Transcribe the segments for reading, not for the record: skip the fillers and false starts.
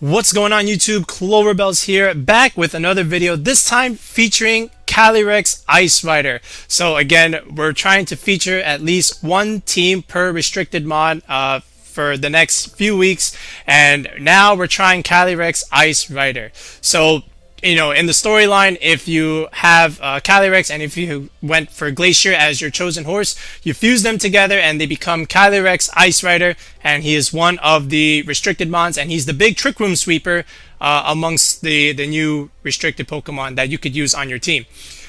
What's going on YouTube? Cloverbells here, back with another video, this time featuring Calyrex Ice Rider. So again, we're trying to feature at least one team per restricted mod for the next few weeks, and now we're trying Calyrex Ice Rider. So in the storyline, if you have Calyrex and if you went for Glacier as your chosen horse, you fuse them together and they become Calyrex Ice Rider, and he is one of the restricted mons, and he's the big Trick Room sweeper amongst the new restricted Pokemon that you could use on your team.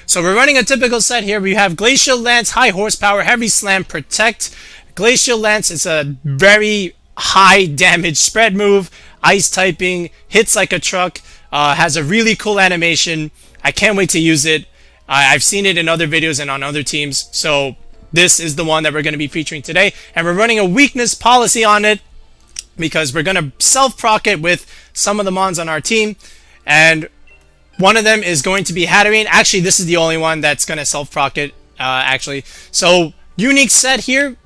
So we're running a typical set here. We have Glacial Lance, high horsepower, heavy slam, protect. Glacial Lance is a very high damage spread move, ice typing, hits like a truck. Has a really cool animation. I can't wait to use it. I've seen it in other videos and on other teams. So this is the one that we're going to be featuring today. And we're running a weakness policy on it because we're going to self-proc it with some of the mons on our team. And one of them is going to be Hatterene. Actually, this is the only one that's going to self-proc it, actually. So unique set here.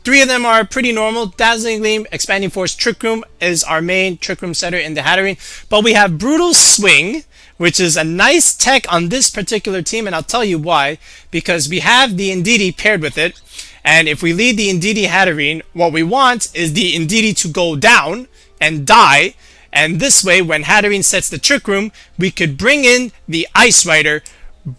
Three of them are pretty normal. Dazzling Gleam, Expanding Force, Trick Room is our main Trick Room setter in the Hatterene. But we have Brutal Swing, which is a nice tech on this particular team, and I'll tell you why. Because we have the Indeedee paired with it, and if we lead the Indeedee-Hatterene, what we want is the Indeedee to go down and die, and this way, when Hatterene sets the Trick Room, we could bring in the Ice Rider,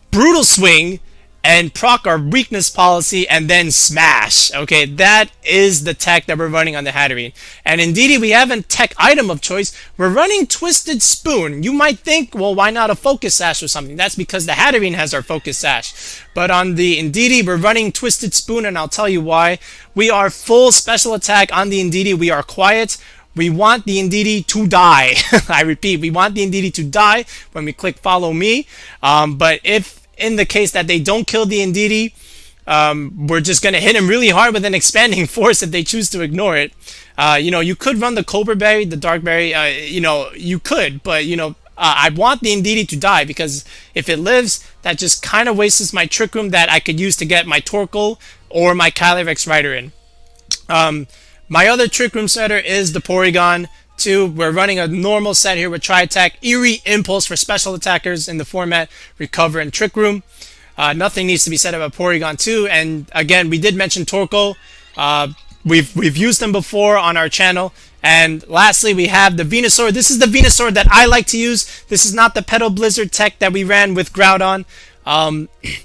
Brutal Swing, and proc our weakness policy, and then smash. Okay, that is the tech that we're running on the Hatterene. And Indeedee, we have a tech item of choice. We're running Twisted Spoon. You might think, well, why not a Focus Sash or something? That's because the Hatterene has our Focus Sash. But on the Indeedee, we're running Twisted Spoon, and I'll tell you why. We are full special attack on the Indeedee. We are quiet. We want the Indeedee to die. I repeat, we want the Indeedee to die when we click follow me. But if in the case that they don't kill the Indeedee, we're just going to hit him really hard with an expanding force if they choose to ignore it. You could run the Cobra Berry, the Dark Berry, you could, but I want the Indeedee to die, because if it lives, that just kind of wastes my Trick Room that I could use to get my Torkoal or my Calyrex Rider in. My other Trick Room setter is the Porygon 2. We're running a normal set here with Tri-Attack, Eerie Impulse for special attackers in the format, Recover, and Trick Room. Nothing needs to be said about Porygon 2. And again, we did mention Torkoal. We've used them before on our channel. And lastly, we have the Venusaur. This is the Venusaur that I like to use. This is not the Petal Blizzard tech that we ran with Groudon.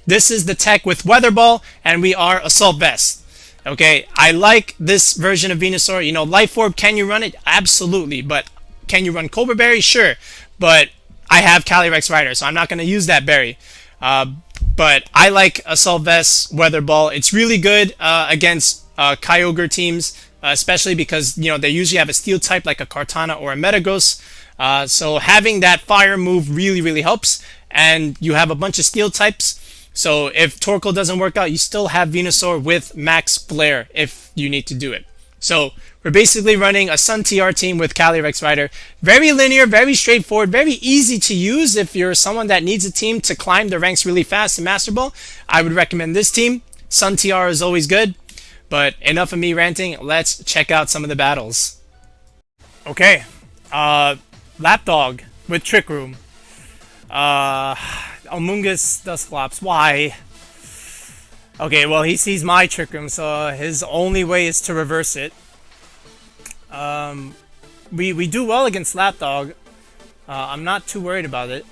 This is the tech with Weather Ball, and we are Assault Vest. Okay, I like this version of Venusaur. Life Orb, can you run it? Absolutely. But can you run Cobra Berry? Sure. But I have Calyrex Rider, so I'm not going to use that berry. But I like Assault Vest, Weather Ball. It's really good against Kyogore teams, especially because, they usually have a Steel type like a Kartana or a Metagross. So having that Fire move really, really helps. And you have a bunch of Steel types. So if Torkoal doesn't work out, you still have Venusaur with Max Flare if you need to do it. So we're basically running a Sun TR team with Calyrex Rider. Very linear, very straightforward, very easy to use if you're someone that needs a team to climb the ranks really fast in Master Ball. I would recommend this team. Sun TR is always good. But enough of me ranting. Let's check out some of the battles. Okay. Lapdog with Trick Room. Amoongus, Dusclops. Why? Okay, well, he sees my Trick Room, so his only way is to reverse it. We do well against Lapdog. I'm not too worried about it.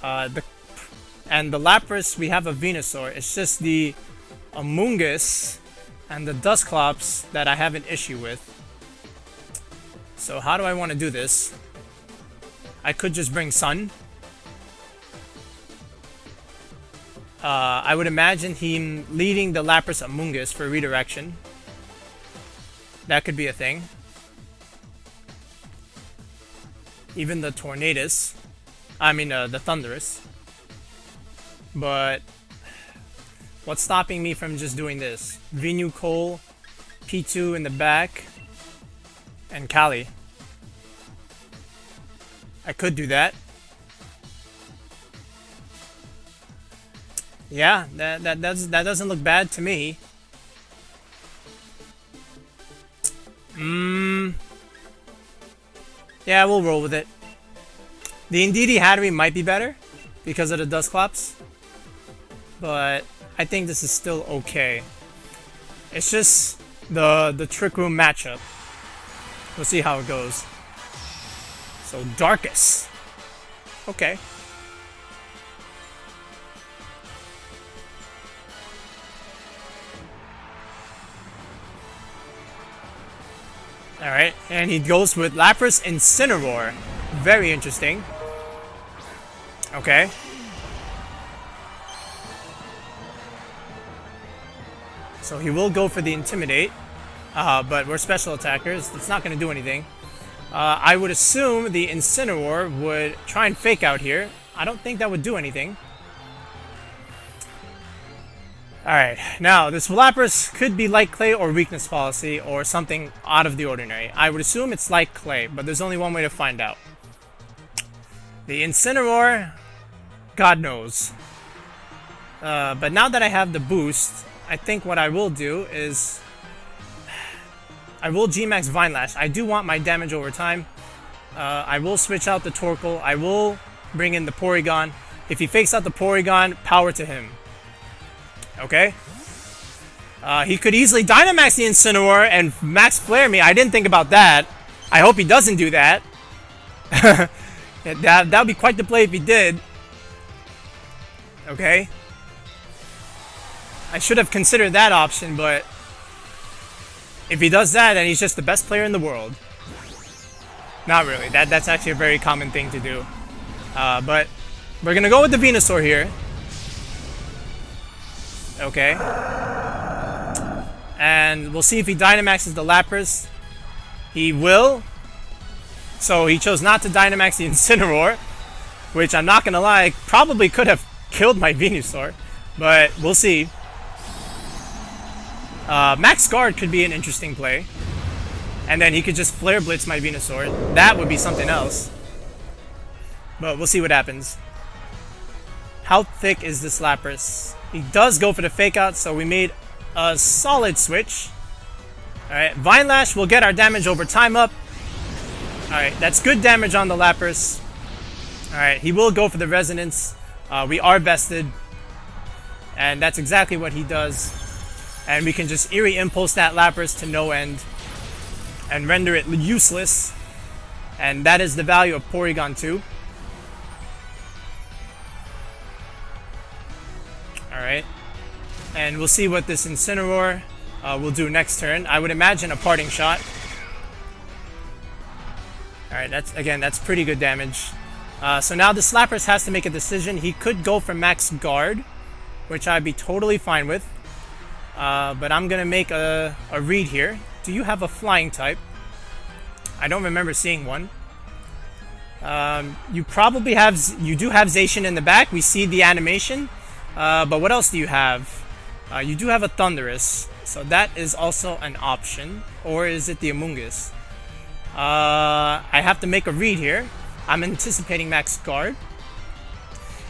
And the Lapras, we have a Venusaur. It's just the Amoongus and the Dusclops that I have an issue with. So how do I want to do this? I could just bring Sun. I would imagine him leading the Lapras Amoongus for redirection. That could be a thing. Even the Tornadus. The Thundurus. But what's stopping me from just doing this? Venu Cole, P2 in the back, and Kali. I could do that. Yeah, that doesn't look bad to me. Yeah, we'll roll with it. The Indeedee-Hatterene might be better because of the Dusclops, but I think this is still okay. It's just the Trick Room matchup. We'll see how it goes. So, Darkus. Okay. Alright, and he goes with Lapras Incineroar. Very interesting. Okay. So he will go for the Intimidate, but we're special attackers. It's not going to do anything. I would assume the Incineroar would try and Fake Out here. I don't think that would do anything. Alright, now this Lapras could be Light Clay or Weakness Policy or something out of the ordinary. I would assume it's Light Clay, but there's only one way to find out. The Incineroar, God knows. But now that I have the boost, I think what I will do is I will G-Max Vine Lash. I do want my damage over time. I will switch out the Torkoal. I will bring in the Porygon. If he fakes out the Porygon, power to him. Okay? He could easily Dynamax the Incineroar and Max Flare me. I didn't think about that. I hope he doesn't do that. That would be quite the play if he did. Okay? I should have considered that option, but if he does that, then he's just the best player in the world. Not really. That's actually a very common thing to do. But we're going to go with the Venusaur here. Okay. And we'll see if he Dynamaxes the Lapras. He will. So he chose not to Dynamax the Incineroar, which I'm not going to lie, probably could have killed my Venusaur. But we'll see. Max Guard could be an interesting play. And then he could just Flare Blitz my Venusaur. That would be something else. But we'll see what happens. How thick is this Lapras? He does go for the Fake Out, so we made a solid switch. Alright, Vine Lash will get our damage over time up. Alright, that's good damage on the Lapras. Alright, he will go for the Resonance. We are vested. And that's exactly what he does. And we can just Eerie Impulse that Lapras to no end. And render it useless. And that is the value of Porygon 2. Alright. And we'll see what this Incineroar will do next turn. I would imagine a Parting Shot. Alright, that's pretty good damage. So now the Lapras has to make a decision. He could go for Max Guard, which I'd be totally fine with. But I'm going to make a read here. Do you have a Flying type? I don't remember seeing one. You probably have... You do have Zacian in the back. We see the animation. But what else do you have? You do have a Thundurus. So that is also an option. Or is it the Amoongus? I have to make a read here. I'm anticipating Max Guard.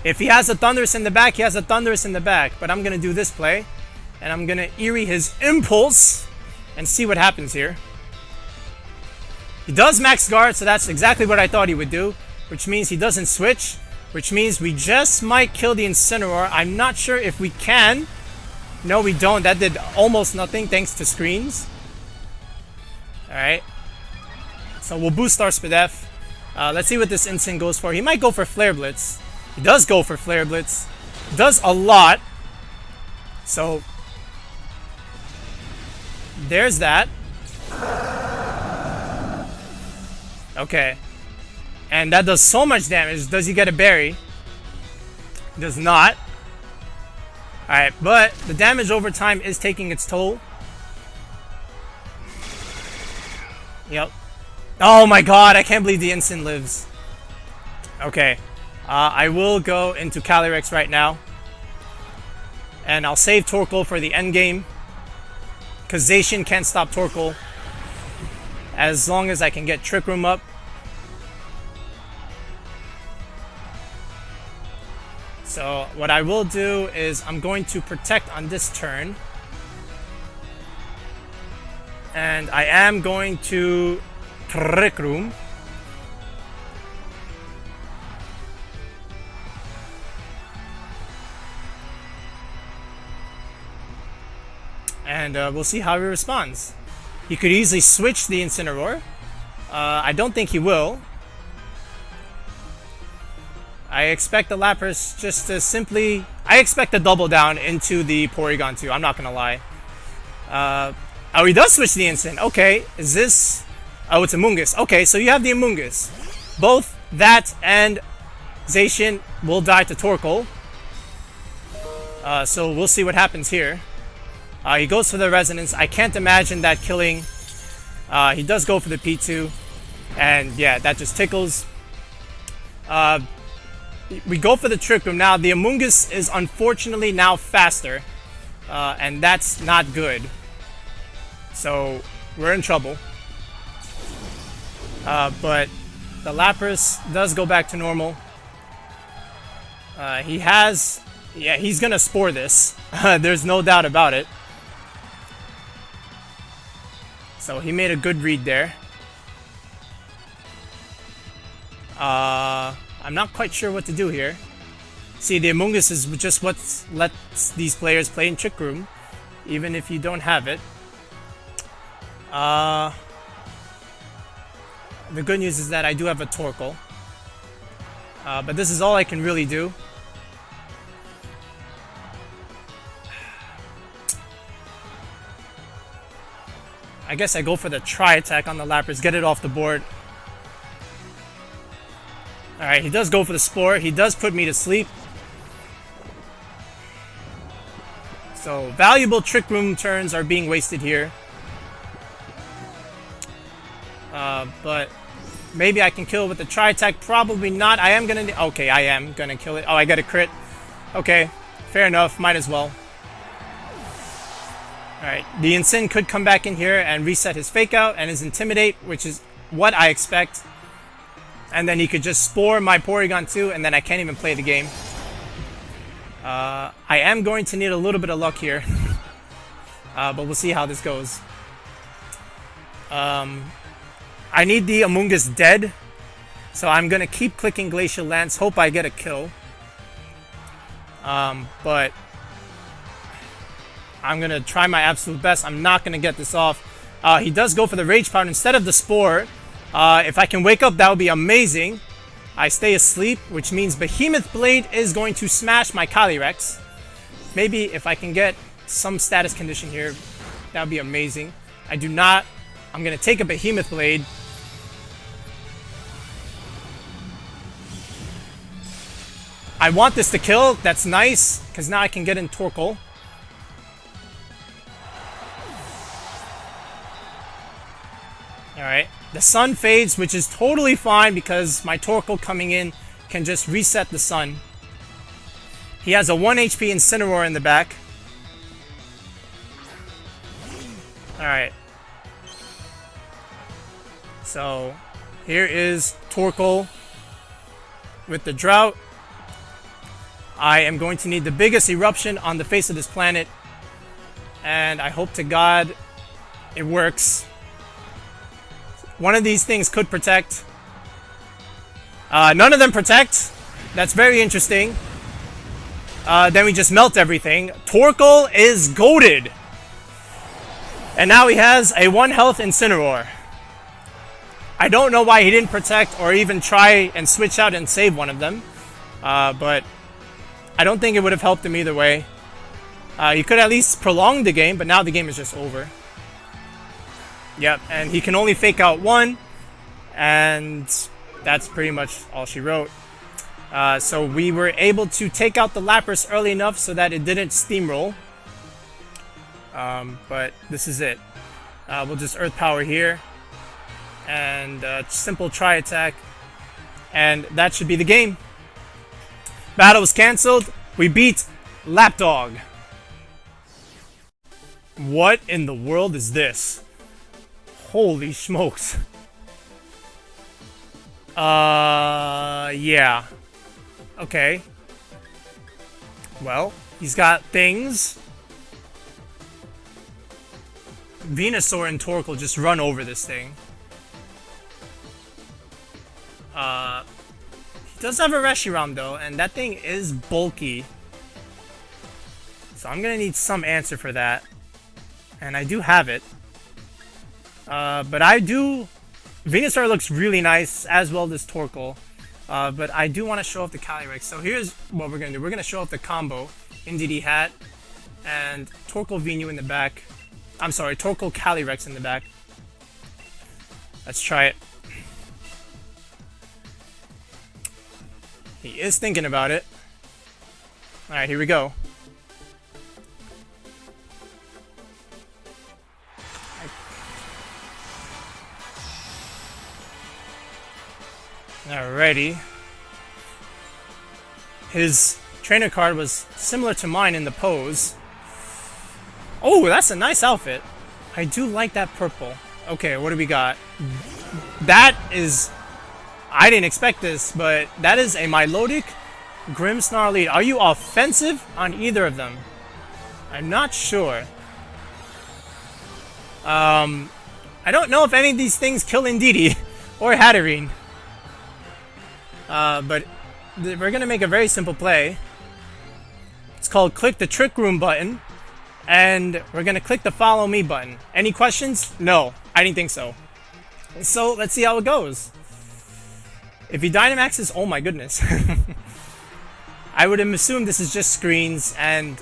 If he has a Thundurus in the back, he has a Thundurus in the back. But I'm going to do this play. And I'm going to Eerie his Impulse. And see what happens here. He does Max Guard, so that's exactly what I thought he would do. Which means he doesn't switch. Which means we just might kill the Incineroar. I'm not sure if we can. No, we don't. That did almost nothing thanks to screens. Alright. So we'll boost our Spadef. Let's see what this Incin goes for. He might go for Flare Blitz. He does go for Flare Blitz. Does a lot. So there's that. Okay. And that does so much damage. Does he get a berry? Does not. Alright, but the damage over time is taking its toll. Yep. Oh my god, I can't believe the Incin lives. Okay. I will go into Calyrex right now. And I'll save Torkoal for the endgame. Because Zacian can't stop Torkoal. As long as I can get Trick Room up. So what I will do is I'm going to protect on this turn. And I am going to Trick Room. and we'll see how he responds. He could easily switch the Incineroar. I don't think he will. I expect the Lapras just to simply... I expect a double down into the Porygon 2. I'm not going to lie. Oh, he does switch the Incin. Okay, is this... Oh, it's Amoongus. Okay, so you have the Amoongus. Both that and Zacian will die to Torkoal. So we'll see what happens here. He goes for the Resonance. I can't imagine that killing. He does go for the P2. And yeah, that just tickles. We go for the Trick Room. Now, the Amoongus is unfortunately now faster. And that's not good. So, we're in trouble. But the Lapras does go back to normal. He has... Yeah, he's gonna Spore this. There's no doubt about it. So, he made a good read there. I'm not quite sure what to do here. See, the Amoongus is just what lets these players play in Trick Room, even if you don't have it. The good news is that I do have a Torkoal. But this is all I can really do. I guess I go for the Tri-Attack on the Lapras, get it off the board. Alright, he does go for the Spore. He does put me to sleep. So, valuable Trick Room turns are being wasted here. But maybe I can kill it with the Tri-Attack. Probably not. I am gonna... Okay, I am gonna kill it. Oh, I got a crit. Okay, fair enough. Might as well. Alright, the Incin could come back in here and reset his Fake Out and his Intimidate, which is what I expect. And then he could just Spore my Porygon 2, and then I can't even play the game. I am going to need a little bit of luck here. But we'll see how this goes. I need the Amoongus dead. So I'm going to keep clicking Glacial Lance. Hope I get a kill. But I'm going to try my absolute best. I'm not going to get this off. He does go for the Rage Powder instead of the Spore. If I can wake up, that would be amazing. I stay asleep, which means Behemoth Blade is going to smash my Calyrex. Maybe if I can get some status condition here, that would be amazing. I do not. I'm going to take a Behemoth Blade. I want this to kill. That's nice, because now I can get in Torkoal. Alright. The sun fades, which is totally fine because my Torkoal coming in can just reset the sun. He has a 1 HP Incineroar in the back. Alright. So, here is Torkoal with the Drought. I am going to need the biggest eruption on the face of this planet. And I hope to God it works. One of these things could protect. None of them protect. That's very interesting. Then we just melt everything. Torkoal is goated. And now he has a 1 health Incineroar. I don't know why he didn't protect or even try and switch out and save one of them. But I don't think it would have helped him either way. He could at least prolong the game, but now the game is just over. Yep, and he can only Fake Out 1, and that's pretty much all she wrote. So we were able to take out the Lapras early enough so that it didn't steamroll. But this is it. We'll just Earth Power here, and simple Tri-Attack, and that should be the game. Battle was cancelled. We beat Lapdog. What in the world is this? Holy smokes. Yeah. Okay. Well, he's got things. Venusaur and Torkoal just run over this thing. He does have a Reshiram though, and that thing is bulky. So I'm gonna need some answer for that. And I do have it. But I do... Venusaur looks really nice, as well as Torkoal. But I do want to show off the Calyrex. So here's what we're going to do. We're going to show off the combo. Indeedee-Hat and Torkoal Venu in the back. I'm sorry, Torkoal Calyrex in the back. Let's try it. He is thinking about it. Alright, here we go. Alrighty. His trainer card was similar to mine in the pose. Oh, that's a nice outfit. I do like that purple. Okay, what do we got? That is... I didn't expect this, but that is a Milotic Grimmsnarl lead. Are you offensive on either of them? I'm not sure. I don't know if any of these things kill Indeedee or Hatterene. But we're going to make a very simple play. It's called click the Trick Room button. And we're going to click the Follow Me button. Any questions? No, I didn't think so. So let's see how it goes. If he Dynamaxes, oh my goodness. I would assume this is just screens and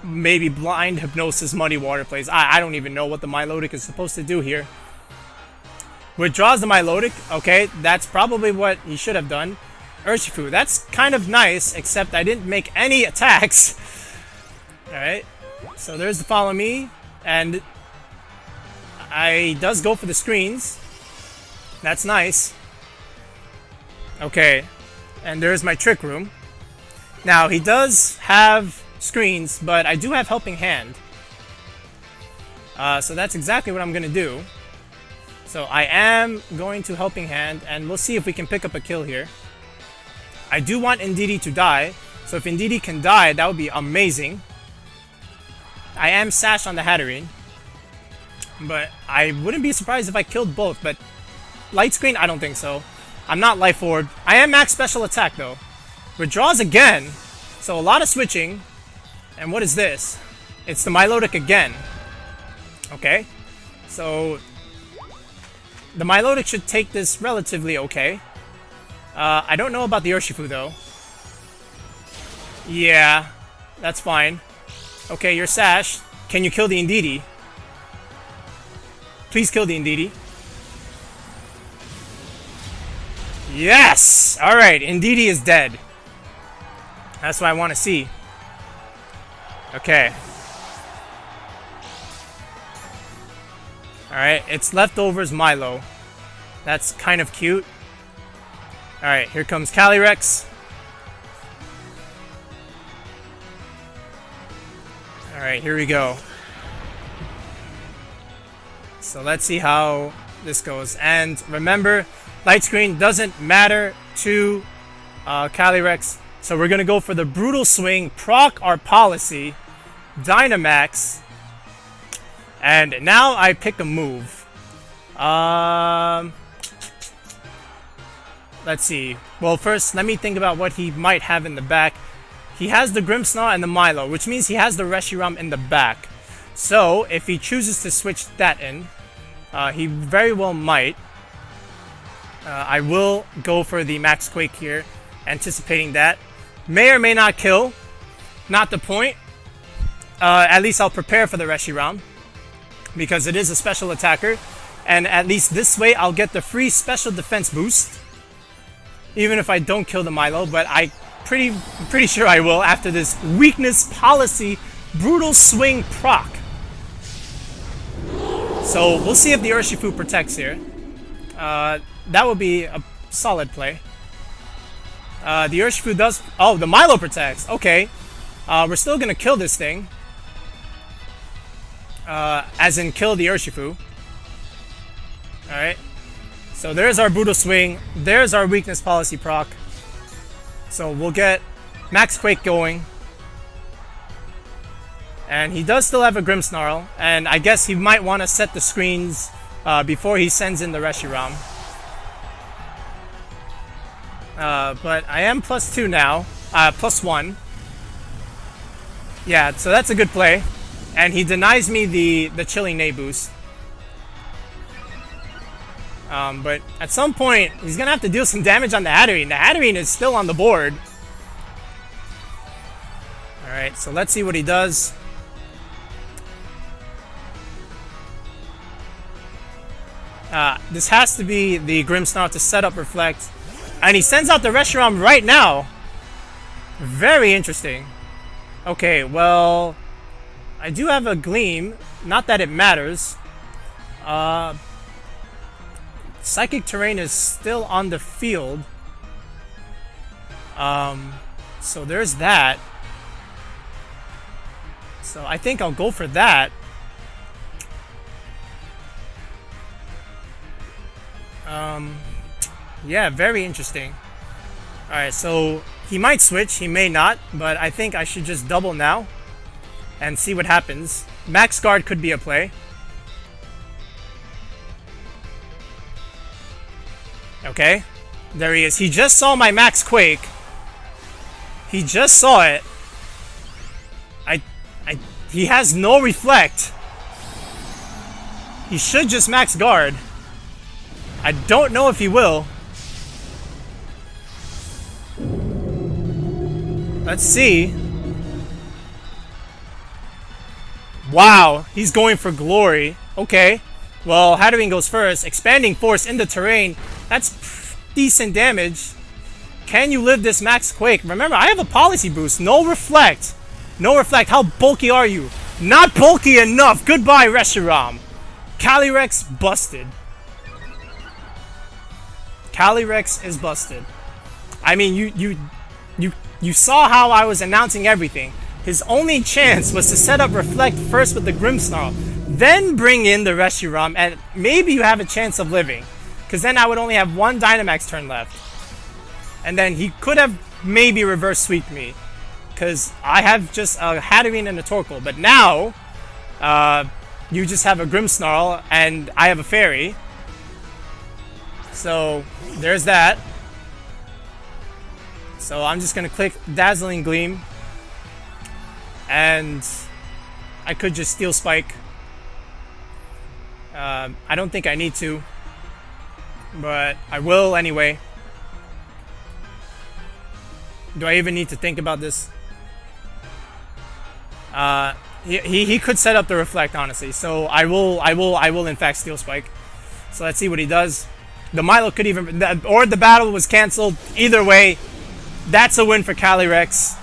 maybe blind hypnosis muddy water plays. I don't even know what the Milotic is supposed to do here. Withdraws the Milotic. Okay, that's probably what he should have done. Urshifu, that's kind of nice, except I didn't make any attacks. Alright, so there's the Follow Me, and I does go for the screens. That's nice. Okay, and there's my Trick Room. Now, he does have screens, but I do have Helping Hand. So that's exactly what I'm going to do. So I am going to Helping Hand, and we'll see if we can pick up a kill here. I do want Indeedee to die, so if Indeedee can die, that would be amazing. I am Sash on the Hatterene, but I wouldn't be surprised if I killed both, but Light Screen, I don't think so. I'm not Life Orb. I am max special attack though. Withdraws again, so a lot of switching. And what is this? It's the Milotic again. Okay, so the Milotic should take this relatively okay. I don't know about the Urshifu though. Yeah, that's fine. Okay, you're Sash. Can you kill the Indeedee? Please kill the Indeedee. Yes! Alright, Indeedee is dead. That's what I want to see. Okay. Alright, it's leftovers Milo. That's kind of cute. Alright, here comes Calyrex. Alright, here we go. So let's see how this goes. And remember, Light Screen doesn't matter to Calyrex. So we're going to go for the Brutal Swing, proc our policy, Dynamax. And now I pick a move. Let's see. Well, first, let me think about what he might have in the back. He has the Grimmsnarl and the Milo, which means he has the Reshiram in the back. So, if he chooses to switch that in, he very well might. I will go for the Max Quake here, anticipating that. May or may not kill. Not the point. At least I'll prepare for the Reshiram, because it is a special attacker. And at least this way, I'll get the free special defense boost. Even if I don't kill the Milo, but I'm pretty sure I will after this weakness policy brutal swing proc. So we'll see if the Urshifu protects here. That would be a solid play. The Urshifu does... Oh, the Milo protects. Okay. We're still going to kill this thing. As in kill the Urshifu. Alright. So there's our Brutal Swing. There's our Weakness Policy proc. So we'll get Max Quake going. And he does still have a Grimmsnarl. And I guess he might want to set the screens before he sends in the Reshiram. But I am +2 now. +1. Yeah, so that's a good play. And he denies me the Chilling Neigh boost. But at some point, he's going to have to deal some damage on the Hatterene. The Hatterene is still on the board. Alright, so let's see what he does. This has to be the Grimmsnarl to set up Reflect. And he sends out the Reshiram right now. Very interesting. Okay, well, I do have a Gleam. Not that it matters. Psychic Terrain is still on the field. So there's that. So I think I'll go for that. Yeah, very interesting. Alright, so he might switch, he may not, but I think I should just double now and see what happens. Max Guard could be a play. Okay, there he is. He just saw my Max Quake. He just saw it. He has no Reflect. He should just Max Guard. I don't know if he will. Let's see. Wow, he's going for Glory. Okay. Well, Hatterene goes first. Expanding Force in the terrain. That's decent damage. Can you live this Max Quake? Remember, I have a Policy Boost. No Reflect. No Reflect. How bulky are you? Not bulky enough. Goodbye, Reshiram. Calyrex busted. Calyrex is busted. I mean, you saw how I was announcing everything. His only chance was to set up Reflect first with the Grimmsnarl, then bring in the Reshiram, and maybe you have a chance of living. Because then I would only have one Dynamax turn left. And then he could have maybe reverse sweeped me. Because I have just a Hatterene and a Torkoal. But now, you just have a Grimmsnarl, and I have a Fairy. So, there's that. So I'm just going to click Dazzling Gleam. And I could just Steel Spike. I don't think I need to. But I will anyway. Do I even need to think about this? He could set up the Reflect, honestly. So I will in fact Steel Spike. So let's see what he does. The Milo could even, or the battle was cancelled. Either way, that's a win for Calyrex.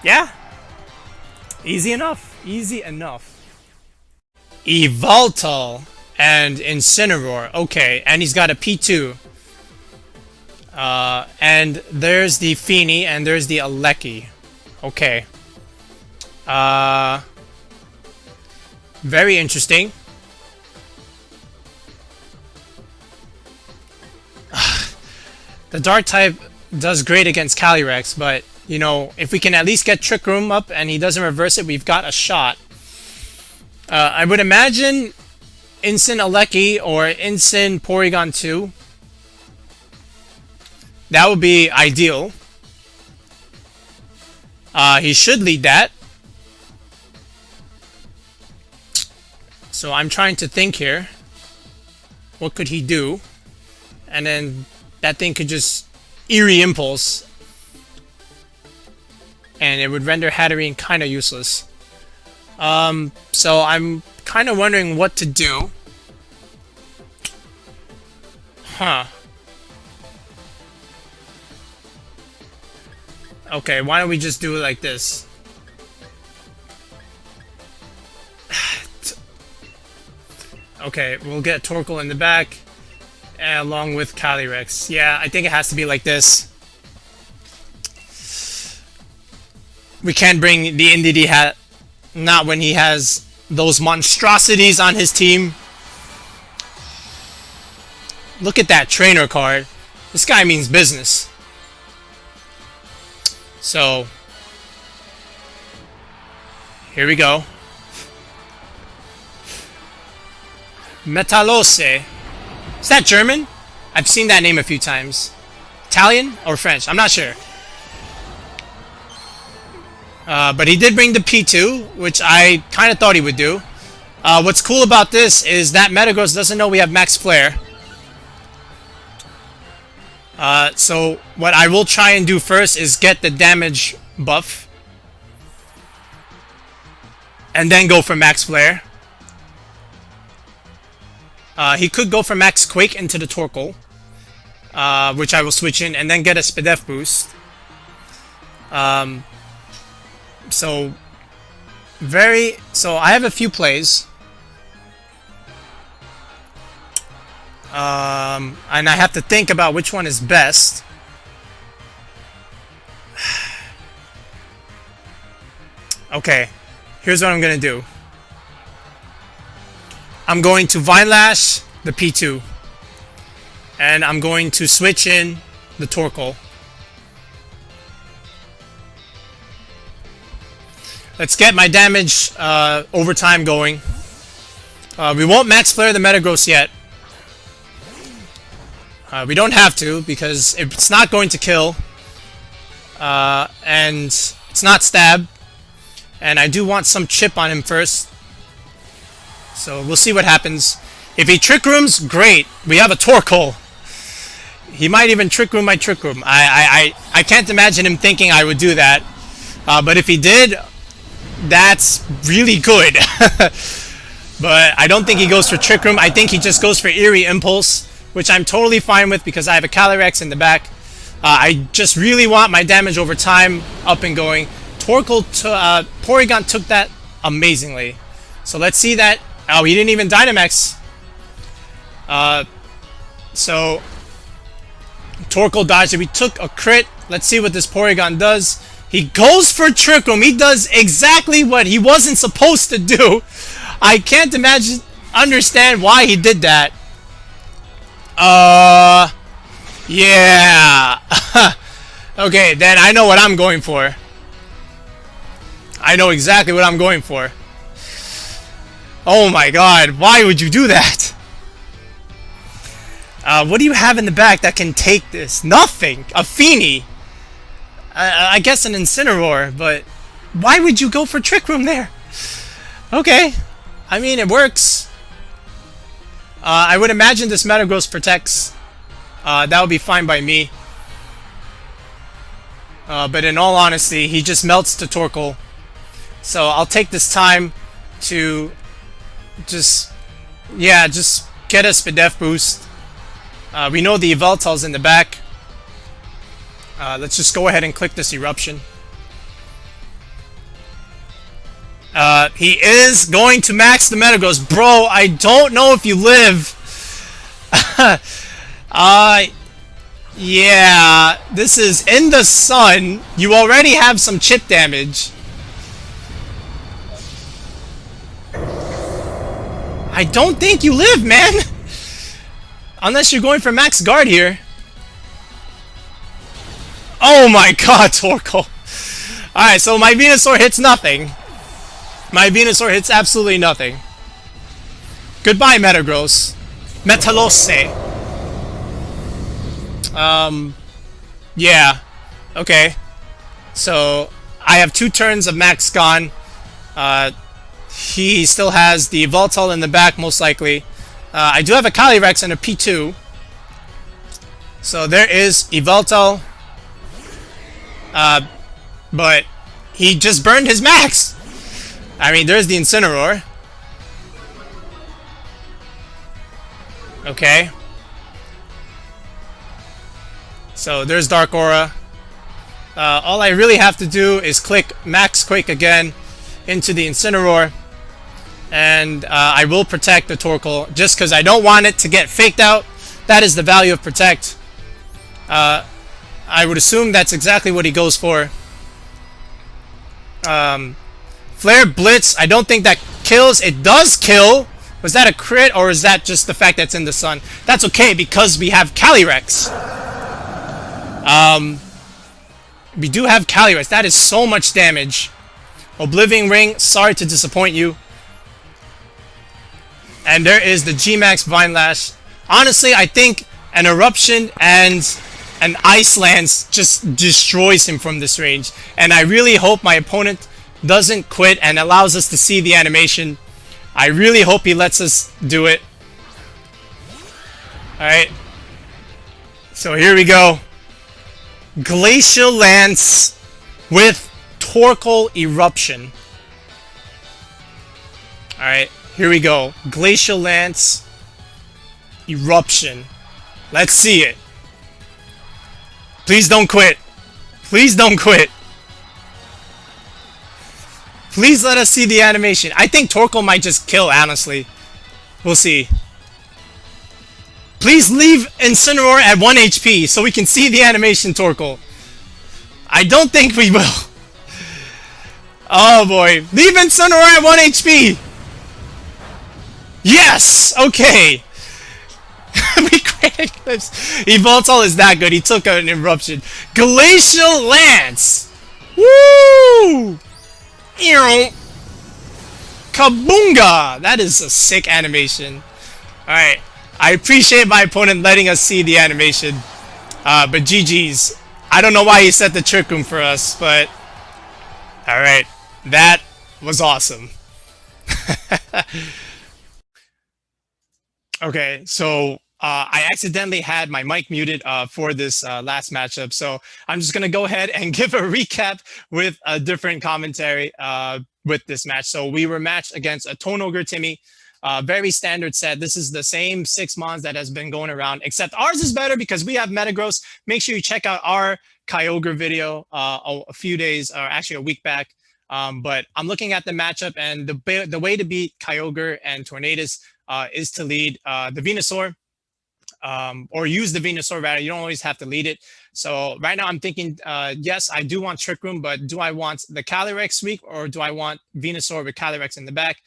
Yeah. Easy enough. Easy enough. Yveltal and Incineroar. Okay, and he's got a P2. And there's the Fini and there's the Gieleki. Okay. Very interesting. The Dark type does great against Calyrex, but, you know, if we can at least get Trick Room up and he doesn't reverse it, we've got a shot. I would imagine Gieleki or Porygon 2. That would be ideal. He should lead that. So I'm trying to think here. What could he do? And then that thing could just Eerie Impulse. And it would render Hatterene kind of useless. So I'm kind of wondering what to do. Huh. Okay, why don't we just do it like this? Okay, we'll get Torkoal in the back, along with Calyrex. Yeah, I think it has to be like this. We can't bring the Indeedee-Hat, not when he has those monstrosities on his team. Look at that trainer card. This guy means business. So, here we go. Metalose. Is that German? I've seen that name a few times. Italian or French? I'm not sure. But he did bring the P2, which I kind of thought he would do. What's cool about this is that Metagross doesn't know we have Max Flare. So what I will try and do first is get the damage buff. And then go for Max Flare. He could go for Max Quake into the Torkoal. Which I will switch in and then get a Spadef boost. So I have a few plays. And I have to think about which one is best. Okay, here's what I'm gonna do. I'm going to Vine Lash the P2. And I'm going to switch in the Torkoal. Let's get my damage over time going. We won't Max Flare the Metagross yet. We don't have to because it's not going to kill. And it's not stab. And I do want some chip on him first. So we'll see what happens. If he Trick Rooms, great. We have a Torkoal. He might even Trick Room my Trick Room. I can't imagine him thinking I would do that. But if he did, that's really good. But I don't think he goes for Trick Room. I think he just goes for Eerie Impulse, which I'm totally fine with because I have a Calyrex in the back. I just really want my damage over time up and going. Porygon took that amazingly. So let's see that. Oh, he didn't even Dynamax. So Torkoal dodged it. We took a crit. Let's see what this Porygon does. He goes for Trick Room. He does exactly what he wasn't supposed to do. I can't understand why he did that. Yeah. Okay, then I know what I'm going for. I know exactly what I'm going for. Oh my god, why would you do that? What do you have in the back that can take this? Nothing! A Fini! I guess an Incineroar, but why would you go for Trick Room there? Okay. I mean, it works. I would imagine this Metagross protects. That would be fine by me. But in all honesty, he just melts the Torkoal. So I'll take this time to just get a Spadef boost. We know the Yveltal's in the back. Let's just go ahead and click this Eruption. He is going to max the Metagross. Bro, I don't know if you live. Yeah, this is in the sun. You already have some chip damage. I don't think you live, man. Unless you're going for max guard here. Oh my god, Torkoal. Alright, so my Venusaur hits nothing. My Venusaur hits absolutely nothing. Goodbye, Metagross. Metalosse. Yeah. Okay. So, I have 2 turns of max gone. He still has the Yveltal in the back, most likely. I do have a Calyrex and a P2. So, there is Yveltal. But he just burned his max. I mean, there's the Incineroar. Okay. So there's Dark Aura. All I really have to do is click Max Quake again into the Incineroar. And I will protect the Torkoal just because I don't want it to get faked out. That is the value of Protect. I would assume that's exactly what he goes for. Flare Blitz, I don't think that kills. It does kill. Was that a crit or is that just the fact that it's in the sun? That's okay because we have Calyrex. We do have Calyrex. That is so much damage. Oblivion Ring, sorry to disappoint you. And there is the G-Max Vine Lash. Honestly, I think an Eruption and an Ice Lance just destroys him from this range. And I really hope my opponent doesn't quit and allows us to see the animation. I really hope he lets us do it. Alright. So here we go. Glacial Lance with Torkoal Eruption. Alright, here we go. Glacial Lance Eruption. Let's see it. Please don't quit. Please don't quit. Please let us see the animation. I think Torkoal might just kill, honestly. We'll see. Please leave Incineroar at 1 HP so we can see the animation, Torkoal. I don't think we will. Oh boy. Leave Incineroar at 1 HP! Yes! Okay. We created clips. Yveltal is that good. He took an eruption. Glacial Lance! Woo! Kabunga! That is a sick animation. Alright. I appreciate my opponent letting us see the animation. But GG's. I don't know why he set the Trick Room for us, but... Alright. That was awesome. Okay, so I accidentally had my mic muted for this last matchup, so I'm just going to go ahead and give a recap with a different commentary with this match. So we were matched against a Tonogre Timmy. Very standard set. This is the same 6 mons that has been going around, except ours is better because we have Metagross. Make sure you check out our Kyogre video a few days, or actually a week back. But I'm looking at the matchup, and the way to beat Kyogre and Tornadus is to lead the Venusaur, or use the Venusaur rather. You don't always have to lead it. So right now I'm thinking, yes, I do want Trick Room, but do I want the Calyrex sweep, or do I want Venusaur with Calyrex in the back?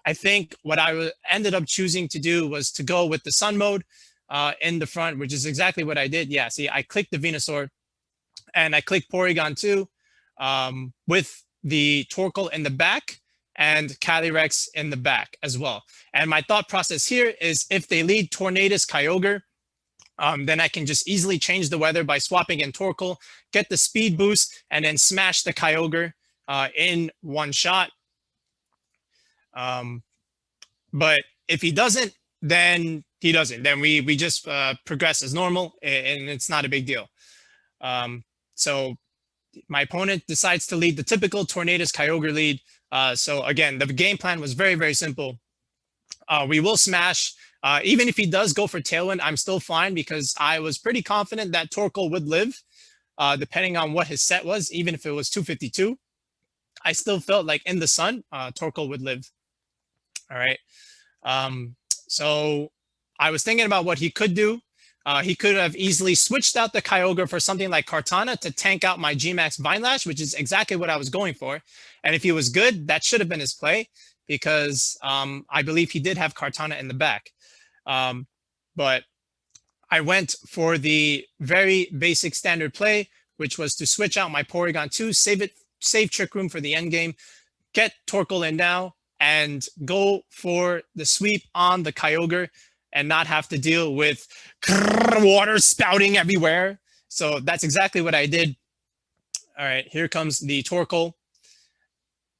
I think what I ended up choosing to do was to go with the Sun mode in the front, which is exactly what I did. Yeah, see, I clicked the Venusaur, and I clicked Porygon 2 with the Torkoal in the back and Calyrex in the back as well. And my thought process here is if they lead Tornadus Kyogre, then I can just easily change the weather by swapping in Torkoal, get the speed boost, and then smash the Kyogre in one shot. But if he doesn't, then he doesn't. Then we just progress as normal, and it's not a big deal. So my opponent decides to lead the typical Tornadus Kyogre lead. So again, the game plan was very, very simple. We will smash. Even if he does go for Tailwind, I'm still fine because I was pretty confident that Torkoal would live, depending on what his set was. Even if it was 252, I still felt like in the sun, Torkoal would live. All right. So I was thinking about what he could do. He could have easily switched out the Kyogre for something like Kartana to tank out my G-Max Vine Lash, which is exactly what I was going for. And if he was good, that should have been his play because I believe he did have Kartana in the back. But I went for the very basic standard play, which was to switch out my Porygon 2, save Trick Room for the end game, get Torkoal in now, and go for the sweep on the Kyogre and not have to deal with water spouting everywhere. So that's exactly what I did. All right, here comes the Torkoal.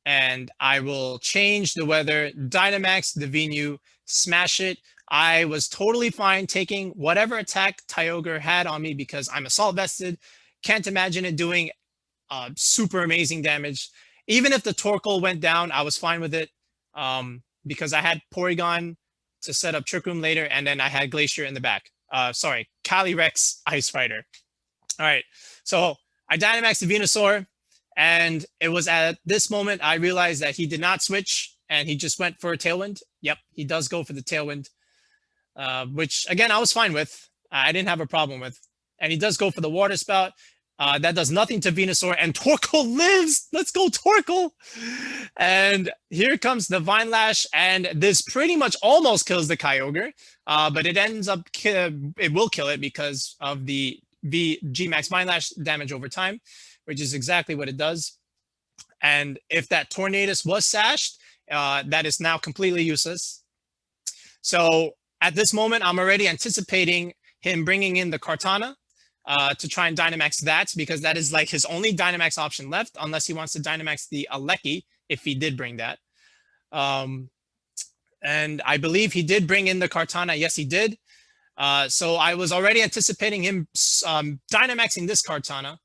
And I will change the weather, Dynamax the Venu, smash it. I was totally fine taking whatever attack Kyogre had on me because I'm assault vested. Can't imagine it doing super amazing damage. Even if the Torkoal went down, I was fine with it because I had Porygon to set up Trick Room later, and then I had Glacier in the back. Sorry, Calyrex Ice Rider. All right, so I Dynamaxed the Venusaur, and it was at this moment I realized that he did not switch, and he just went for a Tailwind. Yep, he does go for the Tailwind, which, again, I was fine with. I didn't have a problem with. And he does go for the Water Spout. That does nothing to Venusaur, and Torkoal lives. Let's go, Torkoal. And here comes the Vine Lash, and this pretty much almost kills the Kyogre, but it ends up, it will kill it because of the G-Max Vine Lash damage over time, which is exactly what it does. And if that Tornadus was sashed, that is now completely useless. So at this moment, I'm already anticipating him bringing in the Kartana. to try and Dynamax that, because that is like his only Dynamax option left, unless he wants to Dynamax the Aleki, if he did bring that. And I believe he did bring in the Kartana. Yes, he did. So I was already anticipating him Dynamaxing this Kartana.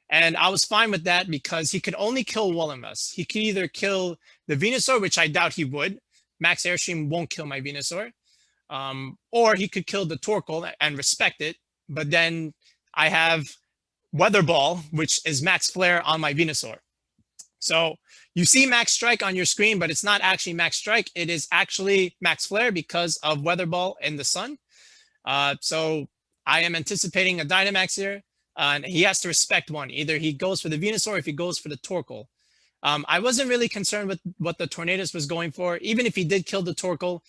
And I was fine with that because he could only kill one of us. He could either kill the Venusaur, which I doubt he would. Max Airstream won't kill my Venusaur. Or he could kill the Torkoal and respect it. But then I have Weather Ball, which is Max Flare on my Venusaur. So you see Max Strike on your screen, but it's not actually Max Strike. It is actually Max Flare because of Weather Ball in the sun. So I am anticipating a Dynamax here. And he has to respect one. Either he goes for the Venusaur or if he goes for the Torkoal. I wasn't really concerned with what the Tornadus was going for. Even if he did kill the Torkoal,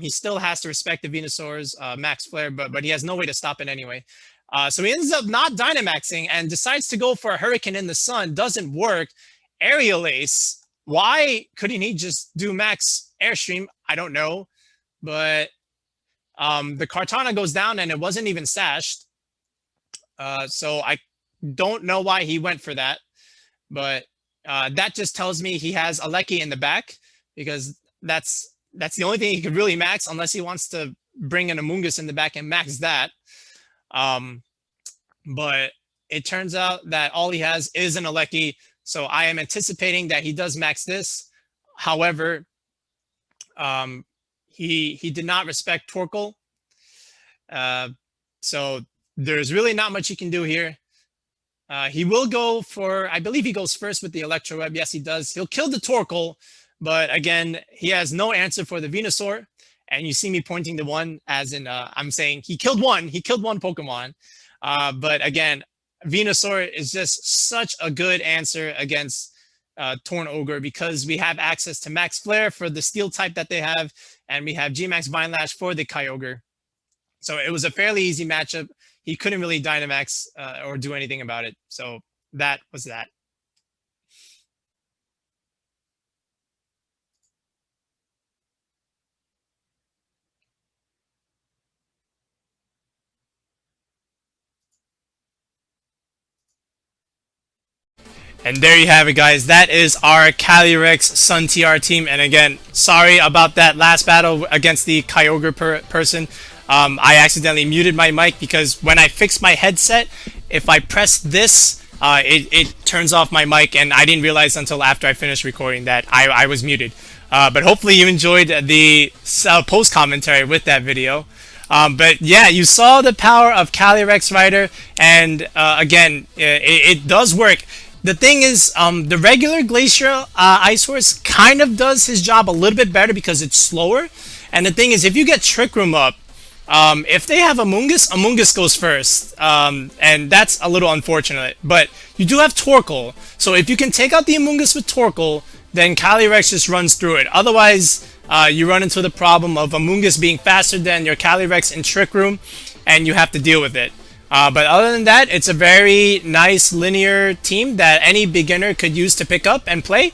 he still has to respect the Venusaur's Max Flare, but he has no way to stop it anyway. So he ends up not Dynamaxing and decides to go for a Hurricane in the sun. Doesn't work. Aerial Ace. Why couldn't he just do Max Airstream? I don't know. But the Kartana goes down and it wasn't even sashed. So I don't know why he went for that, but that just tells me he has Aleki in the back, because that's the only thing he could really max, unless he wants to bring an Amoongus in the back and max that. But it turns out that all he has is an Aleki, so I am anticipating that he does max this. However, he did not respect Torkoal, so there's really not much he can do here. He will go for, I believe he goes first with the Electro Web. Yes, he does. He'll kill the Torkoal, but again, he has no answer for the Venusaur. And you see me pointing to one, as in, I'm saying he killed one Pokemon. But again, Venusaur is just such a good answer against Torn Ogre, because we have access to Max Flare for the Steel type that they have, and we have G-Max Vine Lash for the Kyogre. So it was a fairly easy matchup. He couldn't really Dynamax or do anything about it. So that was that. And there you have it, guys. That is our Calyrex Sun TR team. And again, sorry about that last battle against the Kyogre person. I accidentally muted my mic because when I fixed my headset, if I press this, it turns off my mic, and I didn't realize until after I finished recording that I was muted. But hopefully you enjoyed the post commentary with that video. But yeah, you saw the power of Calyrex Rider, and again, it does work. The thing is, the regular Glacial Ice Horse kind of does his job a little bit better because it's slower. And the thing is, if you get Trick Room up, if they have Amoongus goes first, and that's a little unfortunate. But you do have Torkoal, so if you can take out the Amoongus with Torkoal, then Calyrex just runs through it. Otherwise, you run into the problem of Amoongus being faster than your Calyrex in Trick Room, and you have to deal with it. But other than that, it's a very nice linear team that any beginner could use to pick up and play.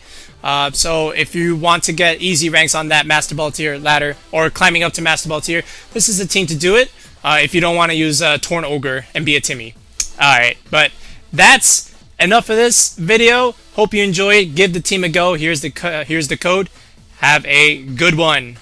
So if you want to get easy ranks on that Master Ball tier ladder, or climbing up to Master Ball tier, this is the team to do it. If you don't want to use Torn Ogre and be a Timmy. Alright, but that's enough of this video. Hope you enjoyed. Give the team a go. Here's the code. Have a good one.